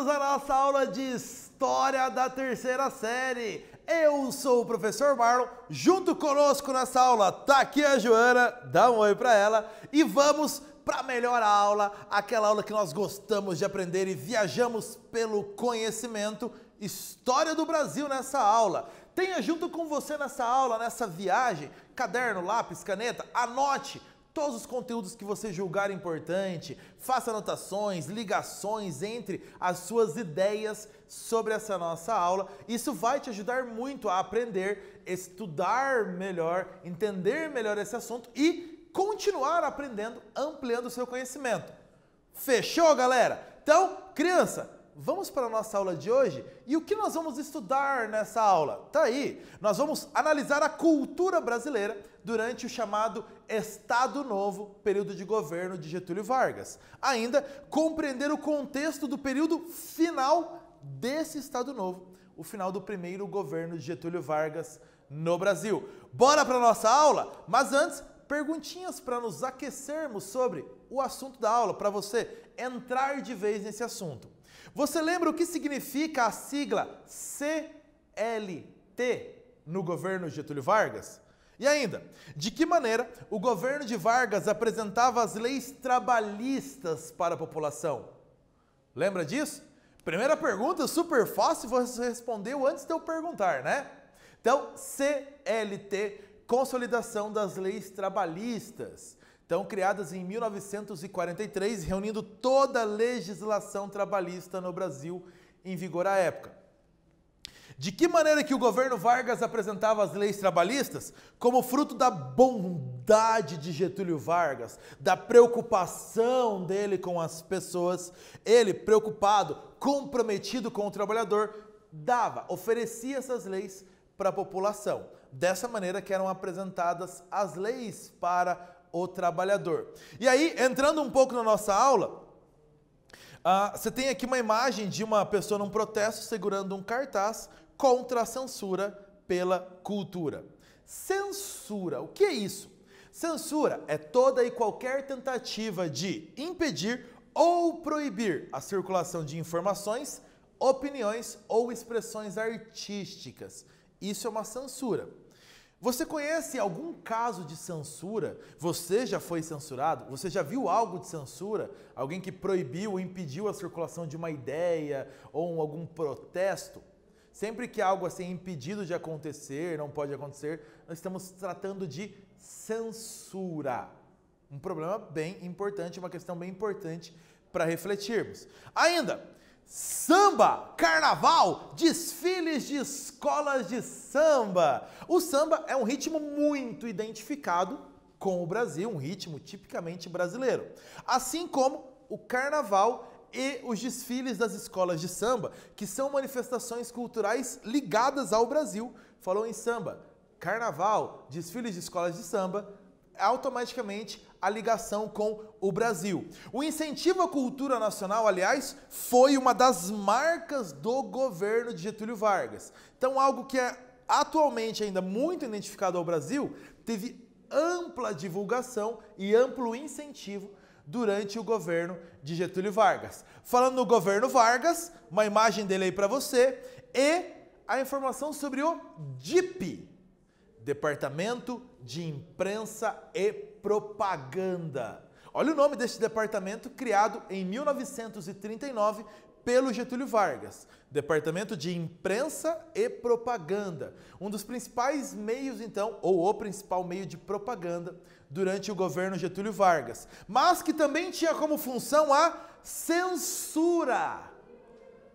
bem-vindos à nossa aula de História da Terceira Série. Eu sou o professor Marlon, junto conosco nessa aula tá aqui a Joana, dá um oi pra ela, e vamos para a melhor aula, aquela aula que nós gostamos de aprender e viajamos pelo conhecimento, História do Brasil nessa aula. Tenha junto com você nessa aula, nessa viagem, caderno, lápis, caneta, anote todos os conteúdos que você julgar importante, faça anotações, ligações entre as suas ideias sobre essa nossa aula. Isso vai te ajudar muito a aprender, estudar melhor, entender melhor esse assunto e continuar aprendendo, ampliando o seu conhecimento. Fechou, galera? Então, criança, vamos para a nossa aula de hoje e o que nós vamos estudar nessa aula? Tá aí, nós vamos analisar a cultura brasileira durante o chamado Estado Novo, período de governo de Getúlio Vargas. Ainda compreender o contexto do período final desse Estado Novo, o final do primeiro governo de Getúlio Vargas no Brasil. Bora para a nossa aula? Mas antes, perguntinhas para nos aquecermos sobre o assunto da aula, para você entrar de vez nesse assunto. Você lembra o que significa a sigla CLT no governo de Getúlio Vargas? E ainda, de que maneira o governo de Vargas apresentava as leis trabalhistas para a população? Lembra disso? Primeira pergunta, super fácil, você respondeu antes de eu perguntar, né? Então, CLT, Consolidação das Leis Trabalhistas. Então, criadas em 1943, reunindo toda a legislação trabalhista no Brasil em vigor à época. De que maneira que o governo Vargas apresentava as leis trabalhistas? Como fruto da bondade de Getúlio Vargas, da preocupação dele com as pessoas, ele, preocupado, comprometido com o trabalhador, oferecia essas leis para a população. Dessa maneira que eram apresentadas as leis para o trabalhador. E aí, entrando um pouco na nossa aula, você tem aqui uma imagem de uma pessoa num protesto segurando um cartaz contra a censura pela cultura. Censura, o que é isso? Censura é toda e qualquer tentativa de impedir ou proibir a circulação de informações, opiniões ou expressões artísticas. Isso é uma censura. Você conhece algum caso de censura? Você já foi censurado? Você já viu algo de censura? Alguém que proibiu ou impediu a circulação de uma ideia ou algum protesto? Sempre que algo assim é impedido de acontecer, não pode acontecer, nós estamos tratando de censura. Um problema bem importante, uma questão bem importante para refletirmos. Ainda, samba, carnaval, desfiles de escolas de samba. O samba é um ritmo muito identificado com o Brasil, um ritmo tipicamente brasileiro. Assim como o carnaval e os desfiles das escolas de samba, que são manifestações culturais ligadas ao Brasil. Falou em samba, carnaval, desfiles de escolas de samba, automaticamente a ligação com o Brasil. O incentivo à cultura nacional, aliás, foi uma das marcas do governo de Getúlio Vargas. Então, algo que é atualmente ainda muito identificado ao Brasil, teve ampla divulgação e amplo incentivo durante o governo de Getúlio Vargas. Falando no governo Vargas, uma imagem dele aí para você, e a informação sobre o DIP, Departamento de Imprensa e Propaganda. Olha o nome deste departamento, criado em 1939 pelo Getúlio Vargas. Departamento de Imprensa e Propaganda. Um dos principais meios, então, ou o principal meio de propaganda durante o governo Getúlio Vargas. Mas que também tinha como função a censura.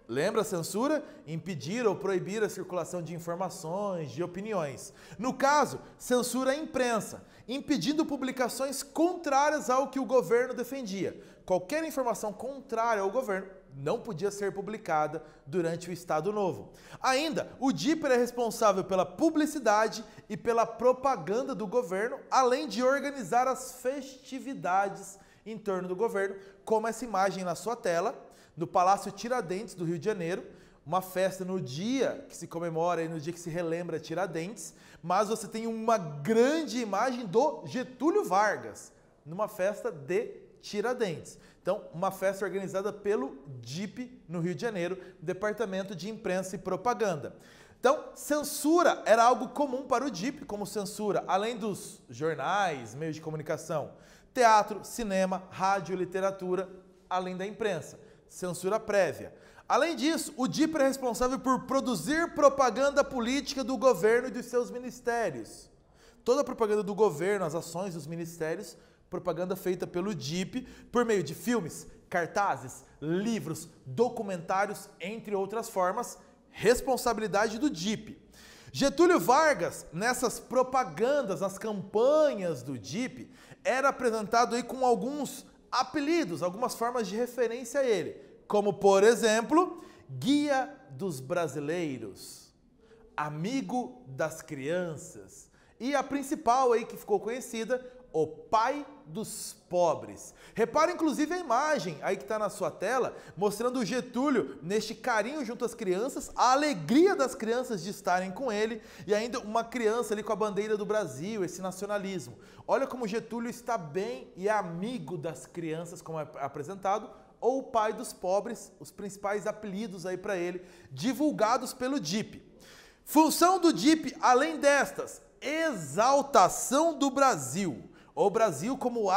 Lembra a censura? Impedir ou proibir a circulação de informações, de opiniões. No caso, censura a imprensa, impedindo publicações contrárias ao que o governo defendia. Qualquer informação contrária ao governo não podia ser publicada durante o Estado Novo. Ainda, o DIP era responsável pela publicidade e pela propaganda do governo, além de organizar as festividades em torno do governo, como essa imagem na sua tela, no Palácio Tiradentes, do Rio de Janeiro, uma festa no dia que se comemora e no dia que se relembra Tiradentes, mas você tem uma grande imagem do Getúlio Vargas, numa festa de Tiradentes. Então, uma festa organizada pelo DIP no Rio de Janeiro, Departamento de Imprensa e Propaganda. Então, censura era algo comum para o DIP, como censura, além dos jornais, meios de comunicação, teatro, cinema, rádio, literatura, além da imprensa. Censura prévia. Além disso, o DIP era responsável por produzir propaganda política do governo e dos seus ministérios. Toda a propaganda do governo, as ações dos ministérios, propaganda feita pelo DIP por meio de filmes, cartazes, livros, documentários, entre outras formas, responsabilidade do DIP. Getúlio Vargas, nessas propagandas, nas campanhas do DIP, era apresentado aí com alguns apelidos, algumas formas de referência a ele, como, por exemplo, Guia dos Brasileiros, Amigo das Crianças e a principal aí que ficou conhecida, o Pai dos Pobres. Repara inclusive a imagem aí que está na sua tela, mostrando o Getúlio neste carinho junto às crianças, a alegria das crianças de estarem com ele e ainda uma criança ali com a bandeira do Brasil, esse nacionalismo. Olha como Getúlio está bem e é amigo das crianças, como é apresentado, ou o Pai dos Pobres, os principais apelidos aí para ele, divulgados pelo DIP. Função do DIP, além destas, exaltação do Brasil. O Brasil como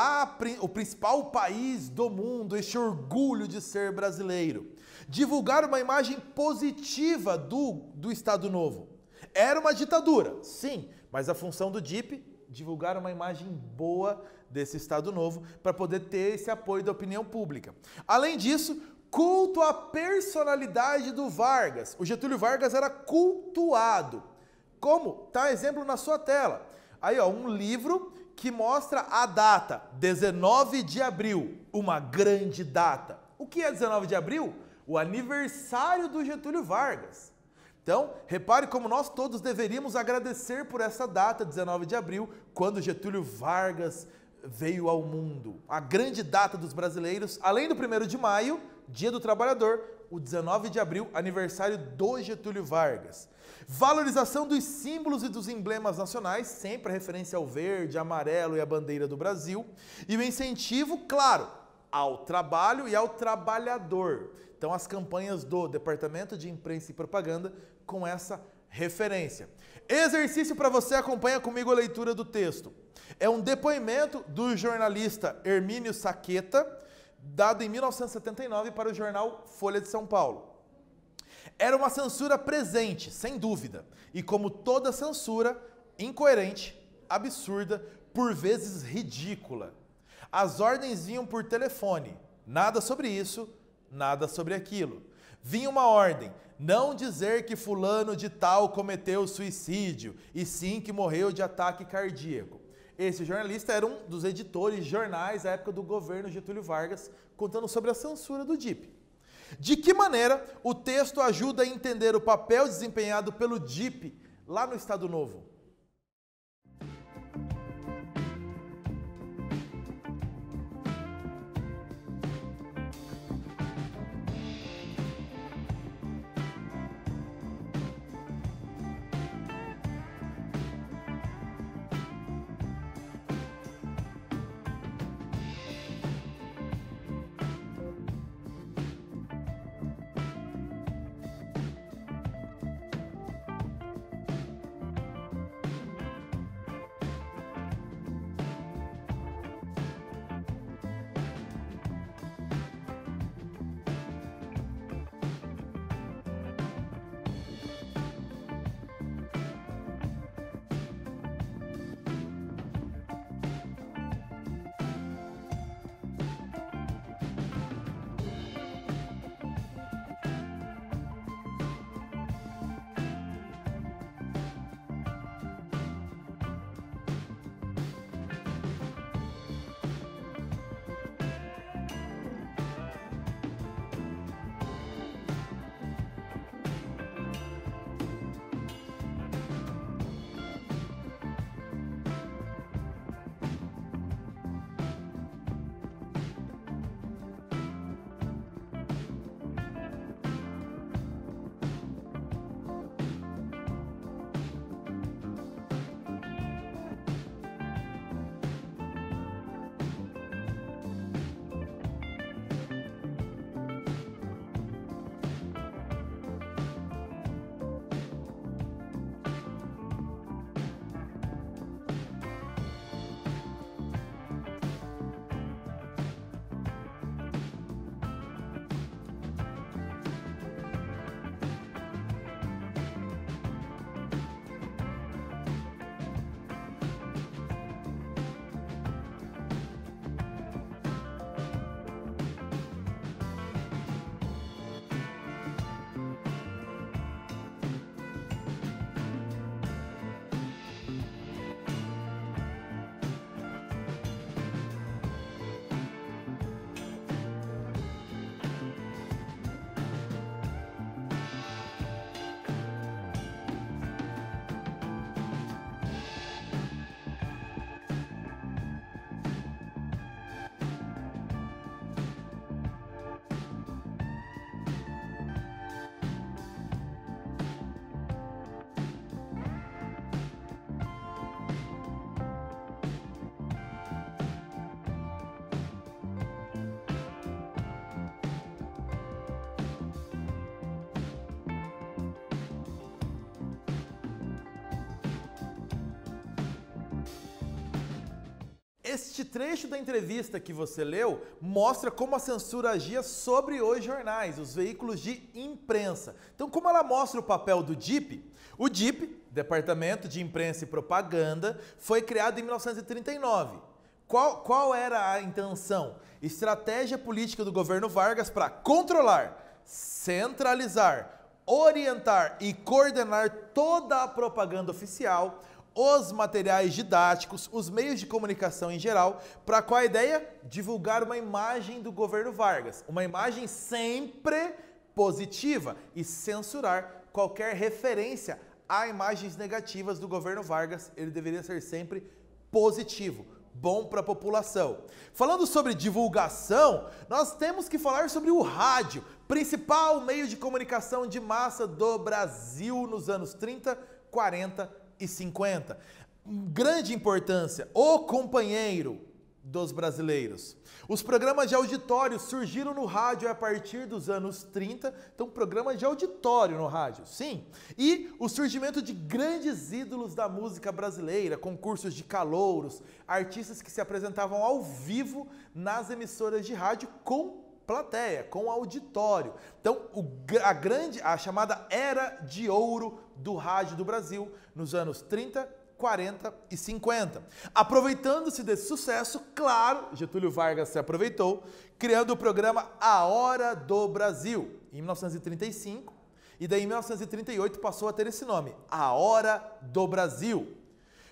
o principal país do mundo, este orgulho de ser brasileiro. Divulgar uma imagem positiva do Estado Novo. Era uma ditadura, sim, mas a função do DIP, divulgar uma imagem boa desse Estado Novo para poder ter esse apoio da opinião pública. Além disso, culto à personalidade do Vargas. O Getúlio Vargas era cultuado. Como? Tá exemplo na sua tela. Aí, ó, um livro que mostra a data, 19 de abril, uma grande data. O que é 19 de abril? O aniversário do Getúlio Vargas. Então, repare como nós todos deveríamos agradecer por essa data, 19 de abril, quando Getúlio Vargas veio ao mundo. A grande data dos brasileiros, além do 1º de maio, Dia do Trabalhador, o 19 de abril, aniversário do Getúlio Vargas. Valorização dos símbolos e dos emblemas nacionais, sempre a referência ao verde, amarelo e a bandeira do Brasil. E o incentivo, claro, ao trabalho e ao trabalhador. Então, as campanhas do Departamento de Imprensa e Propaganda com essa referência. Exercício para você, acompanha comigo a leitura do texto. É um depoimento do jornalista Hermínio Saqueta, dado em 1979 para o jornal Folha de São Paulo. Era uma censura presente, sem dúvida, e como toda censura, incoerente, absurda, por vezes ridícula. As ordens vinham por telefone, nada sobre isso, nada sobre aquilo. Vinha uma ordem, não dizer que fulano de tal cometeu suicídio, e sim que morreu de ataque cardíaco. Esse jornalista era um dos editores de jornais da época do governo Getúlio Vargas, contando sobre a censura do DIP. De que maneira o texto ajuda a entender o papel desempenhado pelo DIP lá no Estado Novo? Este trecho da entrevista que você leu mostra como a censura agia sobre os jornais, os veículos de imprensa. Então, como ela mostra o papel do DIP, o DIP, Departamento de Imprensa e Propaganda, foi criado em 1939. Qual era a intenção? Estratégia política do governo Vargas para controlar, centralizar, orientar e coordenar toda a propaganda oficial, os materiais didáticos, os meios de comunicação em geral, para qual a ideia? Divulgar uma imagem do governo Vargas, uma imagem sempre positiva e censurar qualquer referência a imagens negativas do governo Vargas. Ele deveria ser sempre positivo, bom para a população. Falando sobre divulgação, nós temos que falar sobre o rádio, principal meio de comunicação de massa do Brasil nos anos 30, 40 e 50. Grande importância, o companheiro dos brasileiros. Os programas de auditório surgiram no rádio a partir dos anos 30, então programas de auditório no rádio, sim. E o surgimento de grandes ídolos da música brasileira, concursos de calouros, artistas que se apresentavam ao vivo nas emissoras de rádio com plateia, com auditório. Então, a chamada Era de Ouro do rádio do Brasil, nos anos 30, 40 e 50. Aproveitando-se desse sucesso, claro, Getúlio Vargas se aproveitou, criando o programa A Hora do Brasil, em 1935, e daí em 1938 passou a ter esse nome, A Hora do Brasil.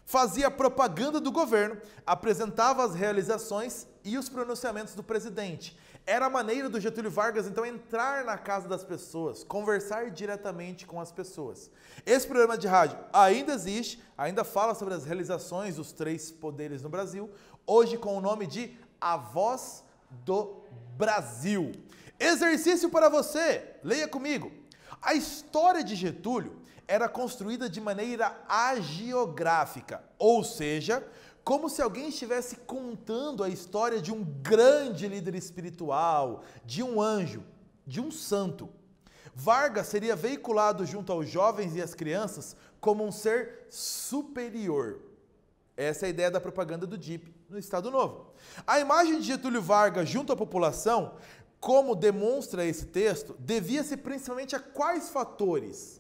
Fazia propaganda do governo, apresentava as realizações e os pronunciamentos do presidente. Era a maneira do Getúlio Vargas, então, entrar na casa das pessoas, conversar diretamente com as pessoas. Esse programa de rádio ainda existe, ainda fala sobre as realizações dos três poderes no Brasil, hoje com o nome de A Voz do Brasil. Exercício para você, leia comigo. A história de Getúlio era construída de maneira hagiográfica, ou seja, como se alguém estivesse contando a história de um grande líder espiritual, de um anjo, de um santo. Vargas seria veiculado junto aos jovens e às crianças como um ser superior. Essa é a ideia da propaganda do DIP no Estado Novo. A imagem de Getúlio Vargas junto à população, como demonstra esse texto, devia-se principalmente a quais fatores?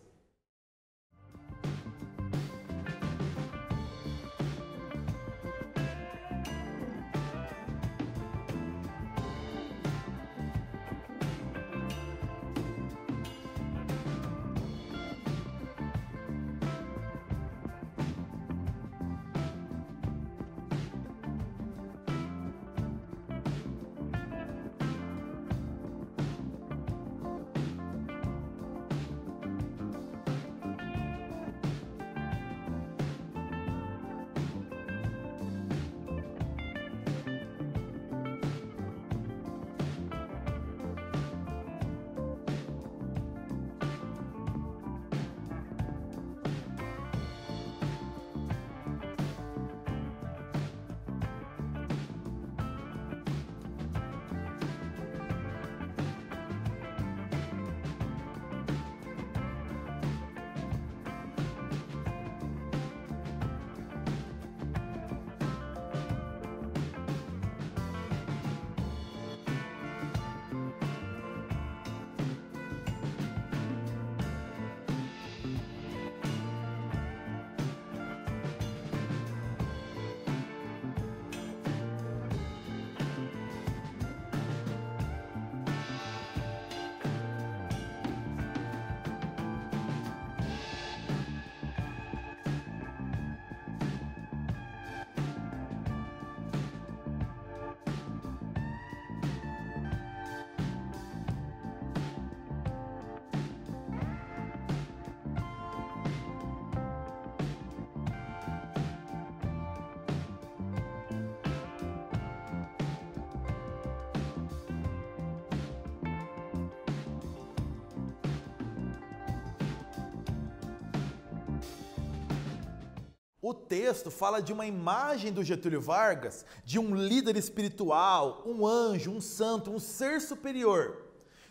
O texto fala de uma imagem do Getúlio Vargas, de um líder espiritual, um anjo, um santo, um ser superior.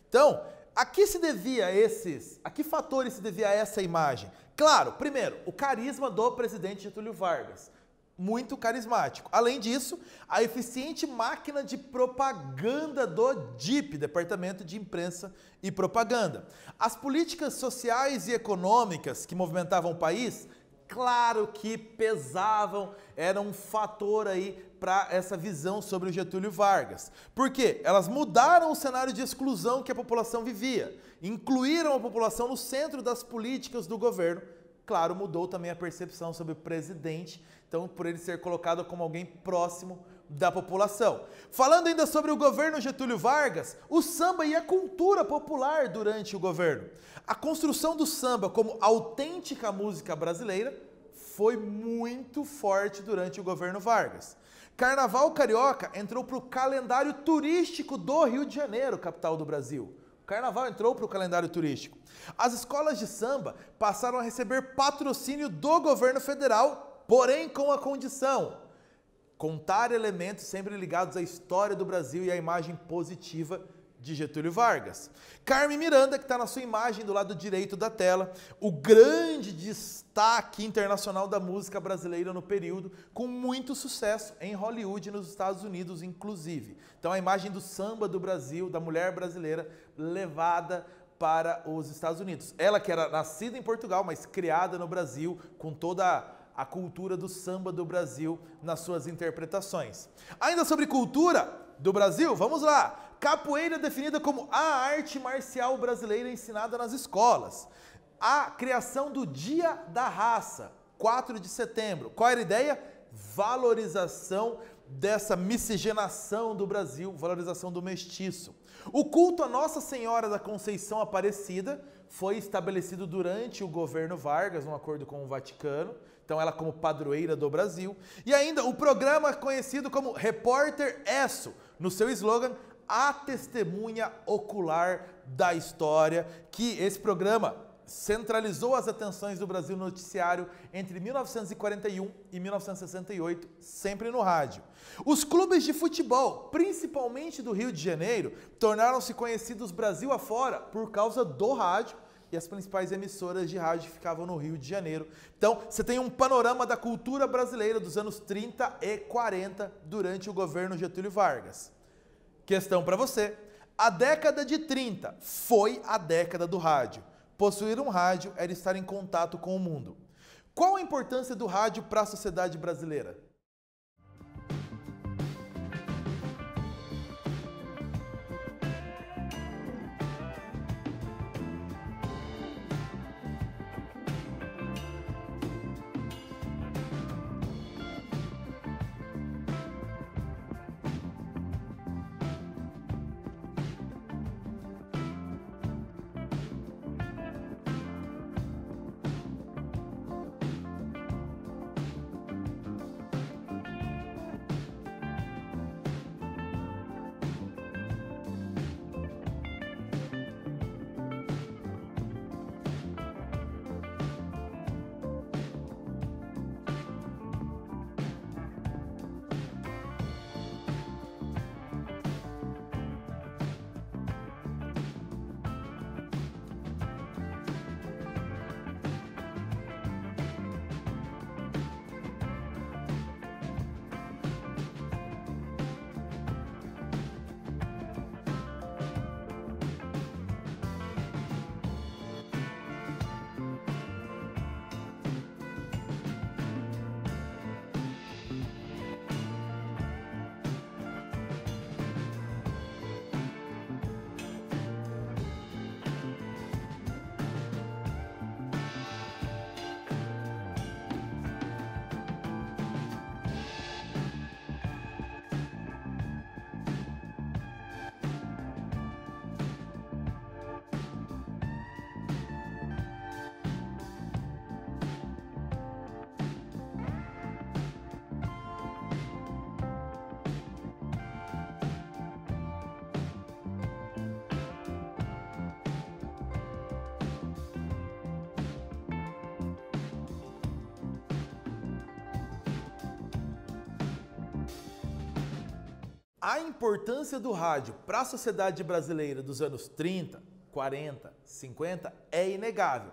Então, a que fatores se devia essa imagem? Claro, primeiro, o carisma do presidente Getúlio Vargas. muito carismático. Além disso, a eficiente máquina de propaganda do DIP, Departamento de Imprensa e Propaganda. As políticas sociais e econômicas que movimentavam o país, claro que pesavam, era um fator aí para essa visão sobre o Getúlio Vargas. Por quê? Elas mudaram o cenário de exclusão que a população vivia, incluíram a população no centro das políticas do governo. Claro, mudou também a percepção sobre o presidente, então por ele ser colocado como alguém próximo da população. Falando ainda sobre o governo Getúlio Vargas, o samba e a cultura popular durante o governo. A construção do samba como autêntica música brasileira foi muito forte durante o governo Vargas. Carnaval Carioca entrou para o calendário turístico do Rio de Janeiro, capital do Brasil. O Carnaval entrou para o calendário turístico. As escolas de samba passaram a receber patrocínio do governo federal, porém com a condição: contar elementos sempre ligados à história do Brasil e à imagem positiva de Getúlio Vargas. Carmen Miranda, que está na sua imagem do lado direito da tela, o grande destaque internacional da música brasileira no período, com muito sucesso em Hollywood e nos Estados Unidos, inclusive. Então a imagem do samba do Brasil, da mulher brasileira, levada para os Estados Unidos. Ela que era nascida em Portugal, mas criada no Brasil, com toda a cultura do samba do Brasil nas suas interpretações. Ainda sobre cultura do Brasil, vamos lá! Capoeira definida como a arte marcial brasileira ensinada nas escolas. A criação do Dia da Raça, 4 de setembro. Qual era a ideia? Valorização dessa miscigenação do Brasil, valorização do mestiço. O culto a Nossa Senhora da Conceição Aparecida foi estabelecido durante o governo Vargas, num acordo com o Vaticano. Então ela como padroeira do Brasil. E ainda o programa conhecido como Repórter Esso, no seu slogan, a testemunha ocular da história, que esse programa centralizou as atenções do Brasil no noticiário entre 1941 e 1968, sempre no rádio. Os clubes de futebol, principalmente do Rio de Janeiro, tornaram-se conhecidos Brasil afora por causa do rádio, e as principais emissoras de rádio ficavam no Rio de Janeiro. Então, você tem um panorama da cultura brasileira dos anos 30 e 40 durante o governo Getúlio Vargas. Questão para você: a década de 30 foi a década do rádio. Possuir um rádio era estar em contato com o mundo. Qual a importância do rádio para a sociedade brasileira? A importância do rádio para a sociedade brasileira dos anos 30, 40, 50 é inegável.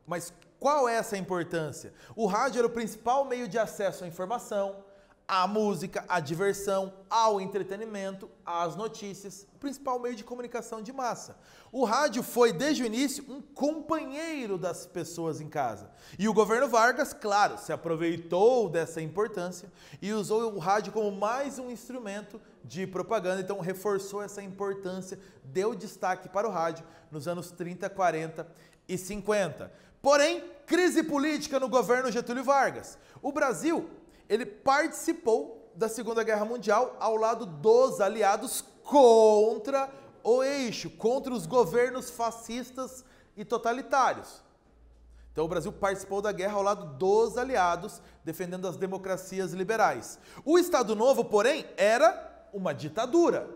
Mas Qual é essa importância? O rádio era o principal meio de acesso à informação, à música, à diversão, ao entretenimento, às notícias, o principal meio de comunicação de massa. O rádio foi, desde o início, um companheiro das pessoas em casa. E o governo Vargas, claro, se aproveitou dessa importância e usou o rádio como mais um instrumento de propaganda, então reforçou essa importância, deu destaque para o rádio nos anos 30, 40 e 50. Porém, crise política no governo Getúlio Vargas. O Brasil, ele participou da Segunda Guerra Mundial ao lado dos aliados contra o eixo, contra os governos fascistas e totalitários. Então o Brasil participou da guerra ao lado dos aliados, defendendo as democracias liberais. O Estado Novo, porém, era uma ditadura.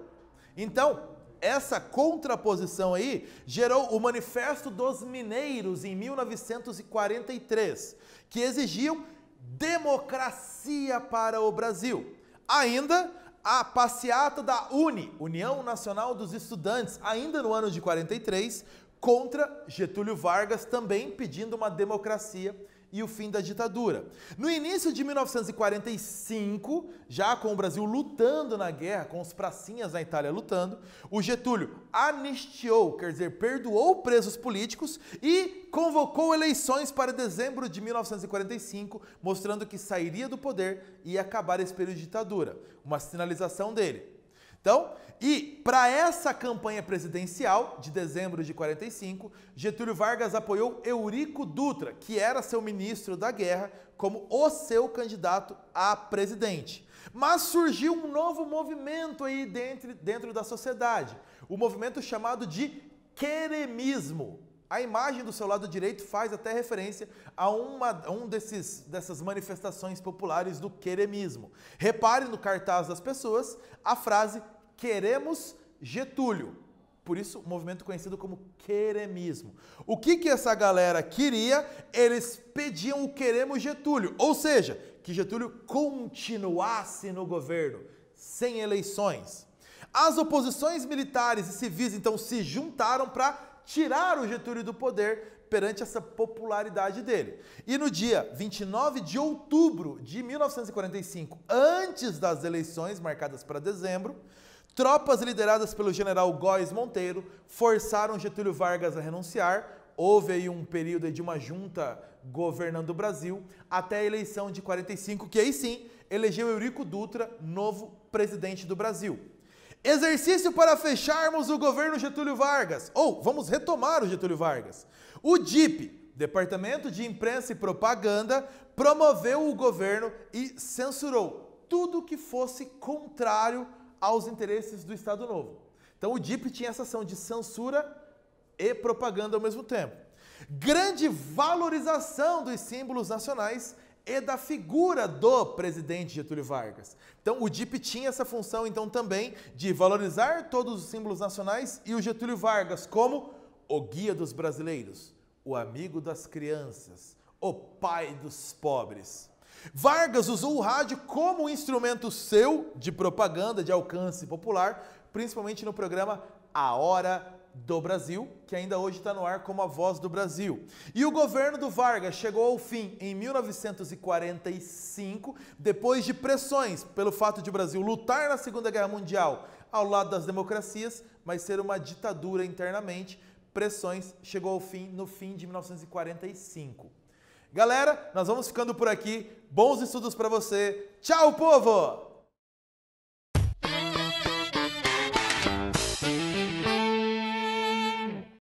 Então, essa contraposição aí gerou o Manifesto dos Mineiros em 1943, que exigiam democracia para o Brasil. Ainda a passeata da UNE, União Nacional dos Estudantes, ainda no ano de 43, contra Getúlio Vargas, também pedindo uma democracia e o fim da ditadura. No início de 1945, já com o Brasil lutando na guerra, com os pracinhas na Itália lutando, o Getúlio anistiou, quer dizer, perdoou presos políticos e convocou eleições para dezembro de 1945, mostrando que sairia do poder e ia acabar esse período de ditadura. Uma sinalização dele. Então, e para essa campanha presidencial de dezembro de 45, Getúlio Vargas apoiou Eurico Dutra, que era seu ministro da guerra, como o seu candidato a presidente. Mas surgiu um novo movimento aí dentro da sociedade, o movimento chamado de queremismo. A imagem do seu lado direito faz até referência a dessas manifestações populares do queremismo. Repare no cartaz das pessoas a frase "Queremos Getúlio". Por isso, o movimento conhecido como queremismo. O que essa galera queria? Eles pediam o "Queremos Getúlio", ou seja, que Getúlio continuasse no governo, sem eleições. As oposições militares e civis, então, se juntaram para tirar o Getúlio do poder perante essa popularidade dele. E no dia 29 de outubro de 1945, antes das eleições marcadas para dezembro, tropas lideradas pelo general Góes Monteiro forçaram Getúlio Vargas a renunciar. Houve aí um período de uma junta governando o Brasil até a eleição de 45, que aí sim elegeu Eurico Dutra, novo presidente do Brasil. Exercício para fecharmos o governo Getúlio Vargas, ou vamos retomar o Getúlio Vargas. O DIP, Departamento de Imprensa e Propaganda, promoveu o governo e censurou tudo que fosse contrário aos interesses do Estado Novo. Então o DIP tinha essa ação de censura e propaganda ao mesmo tempo. Grande valorização dos símbolos nacionais e da figura do presidente Getúlio Vargas. Então o DIP tinha essa função então também de valorizar todos os símbolos nacionais e o Getúlio Vargas como o guia dos brasileiros, o amigo das crianças, o pai dos pobres. Vargas usou o rádio como instrumento seu de propaganda, de alcance popular, principalmente no programa A Hora do Brasil, que ainda hoje está no ar como a Voz do Brasil. E o governo do Vargas chegou ao fim em 1945, depois de pressões pelo fato de o Brasil lutar na Segunda Guerra Mundial ao lado das democracias, mas ser uma ditadura internamente. Pressões, chegou ao fim no fim de 1945. Galera, nós vamos ficando por aqui. Bons estudos para você. Tchau, povo!